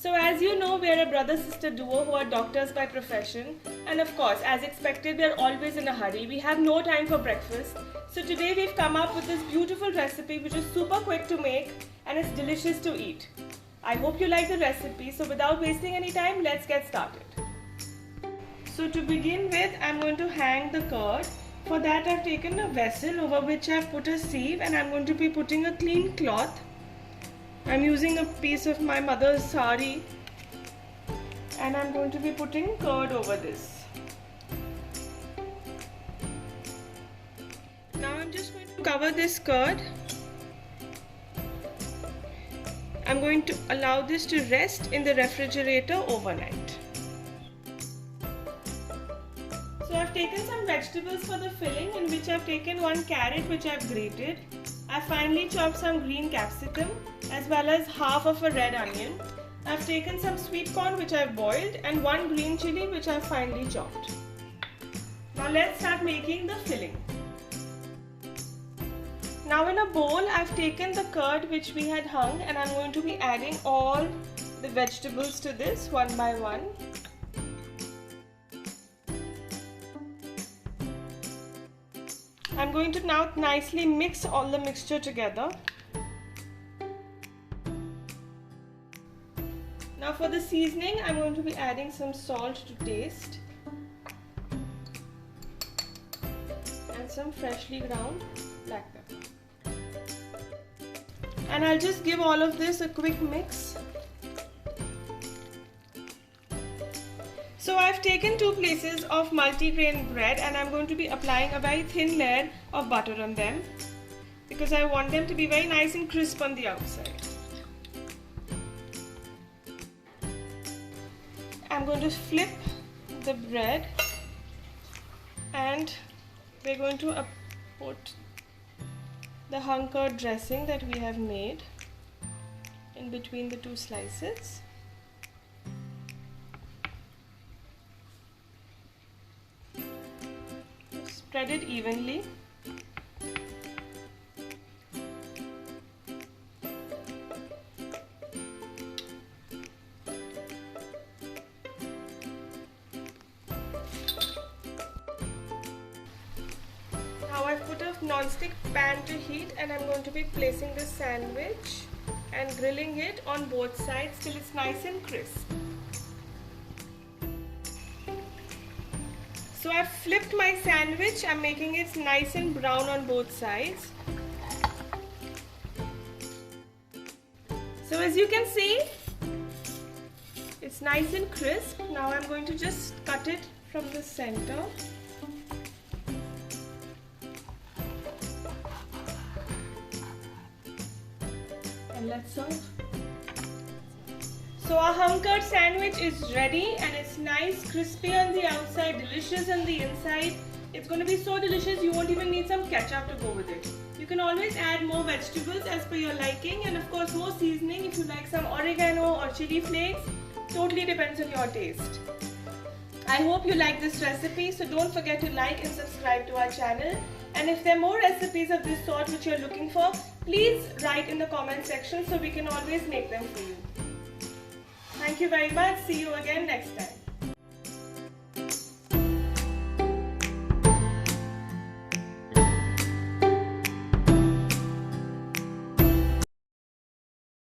So as you know, we are a brother-sister duo who are doctors by profession, and of course, as expected, we are always in a hurry. We have no time for breakfast. So today we've come up with this beautiful recipe which is super quick to make and it's delicious to eat. I hope you like the recipe, so without wasting any time, let's get started. So to begin with, I'm going to hang the curd. For that, I've taken a vessel over which I've put a sieve and I'm going to be putting a clean cloth. I'm using a piece of my mother's sari and I'm going to be putting curd over this. Now I'm just going to cover this curd. I'm going to allow this to rest in the refrigerator overnight. So I've taken some vegetables for the filling, in which I've taken one carrot which I've grated. I've finely chopped some green capsicum as well as half of a red onion. I've taken some sweet corn which I've boiled and one green chili which I've finely chopped. Now let's start making the filling. Now in a bowl, I've taken the curd which we had hung and I'm going to be adding all the vegetables to this one by one. I'm going to now nicely mix all the mixture together. Now for the seasoning, I'm going to be adding some salt to taste and some freshly ground black pepper. And I'll just give all of this a quick mix. So I've taken 2 pieces of multigrain bread and I'm going to be applying a very thin layer of butter on them because I want them to be very nice and crisp on the outside. I'm going to flip the bread and we're going to put the hung curd dressing that we have made in between the 2 slices. Spread it evenly. Now I've put a non-stick pan to heat and I'm going to be placing the sandwich and grilling it on both sides till it's nice and crisp. So I've flipped my sandwich, I'm making it nice and brown on both sides. So as you can see, it's nice and crisp. Now I'm going to just cut it from the center. And let's serve. So our hung curd sandwich is ready and it's nice, crispy on the outside, delicious on the inside. It's going to be so delicious you won't even need some ketchup to go with it. You can always add more vegetables as per your liking and of course more seasoning if you like some oregano or chili flakes. Totally depends on your taste. I hope you like this recipe, so don't forget to like and subscribe to our channel. And if there are more recipes of this sort which you're looking for, please write in the comment section so we can always make them for you. Thank you very much. See you again next time.